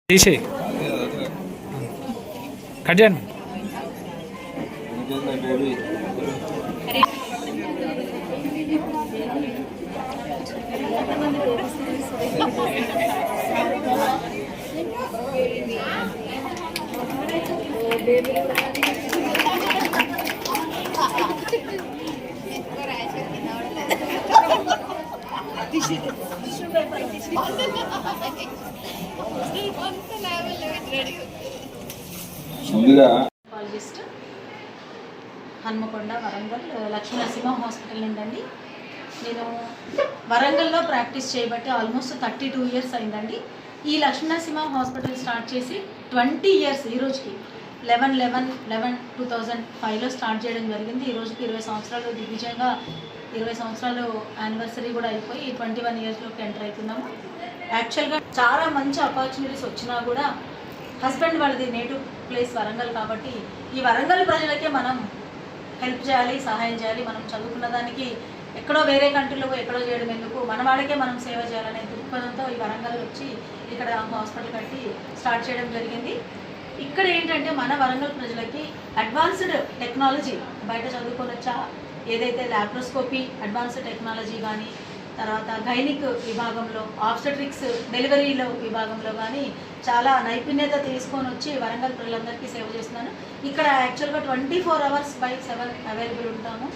తీసేయి కట్ చేయండి. హన్మకొండ వరంగల్ లక్ష్మీ నరసింహ హాస్పిటల్ నుండి నేను వరంగల్లో ప్రాక్టీస్ చేయబట్టి ఆల్మోస్ట్ 32 ఇయర్స్ అయిందండి. ఈ లక్ష్మీ నరసింహ హాస్పిటల్ స్టార్ట్ చేసి 20 ఇయర్స్ ఈ రోజుకి 11/11/2005లో స్టార్ట్ చేయడం జరిగింది. ఈ రోజుకి 20 సంవత్సరాలు దిగ్విజయంగా 20 సంవత్సరాలు యానివర్సరీ కూడా అయిపోయి 21 ఇయర్స్లోకి ఎంటర్ అవుతున్నాము. యాక్చువల్గా చాలా మంచి ఆపర్చునిటీస్ వచ్చినా కూడా హస్బెండ్ వాళ్ళది నేటివ్ ప్లేస్ వరంగల్ కాబట్టి ఈ వరంగల్ ప్రజలకే మనం హెల్ప్ చేయాలి, సహాయం చేయాలి. మనం చదువుకున్న దానికి ఎక్కడో వేరే కంట్రీలో ఎక్కడో చేయడం ఎందుకు, మన వాళ్ళకే మనం సేవ చేయాలనే దృక్పథంతో ఈ వరంగల్ వచ్చి ఇక్కడ హాస్పిటల్ కట్టి స్టార్ట్ చేయడం జరిగింది. ఇక్కడ ఏంటంటే మన వరంగల్ ప్రజలకి అడ్వాన్స్డ్ టెక్నాలజీ బయట చదువుకోవచ్చా, ఏదైతే ల్యాప్రోస్కోపీ అడ్వాన్స్డ్ టెక్నాలజీ కానీ, తర్వాత గైనిక్ విభాగంలో, ఆబ్స్టెట్రిక్స్ డెలివరీలో విభాగంలో కానీ చాలా నైపుణ్యత తీసుకొని వచ్చి వరంగల్ ప్రజలందరికీ సేవ చేస్తున్నాను. ఇక్కడ యాక్చువల్గా 24 hours/7 అవైలబుల్ ఉంటాము.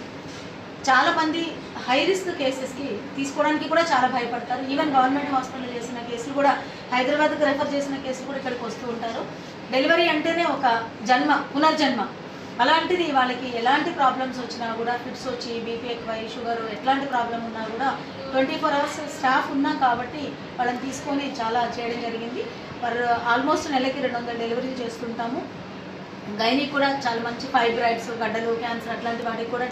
చాలామంది హై రిస్క్ కేసెస్కి తీసుకోవడానికి కూడా చాలా భయపడతారు. ఈవెన్ గవర్నమెంట్ హాస్పిటల్ చేసిన కేసులు కూడా, హైదరాబాద్కి రెఫర్ చేసిన కేసులు కూడా ఇక్కడికి వస్తూ ఉంటారు. డెలివరీ అంటేనే ఒక జన్మ, పునర్జన్మ. అలాంటిది వాళ్ళకి ఎలాంటి ప్రాబ్లమ్స్ వచ్చినా కూడా, ఫిట్స్ వచ్చి బీపీ ఎక్కువై, షుగర్ ఎట్లాంటి ప్రాబ్లం ఉన్నా కూడా 24 hours స్టాఫ్ ఉన్నాం కాబట్టి వాళ్ళని తీసుకొని చాలా చేయడం జరిగింది. ఆల్మోస్ట్ నెలకి 200 డెలివరీలు చేస్తుంటాము. గైనీ కూడా చాలా మంచి ఫైబ్రాయిడ్స్, గడ్డలు, క్యాన్సర్ అట్లాంటి వాటికి కూడా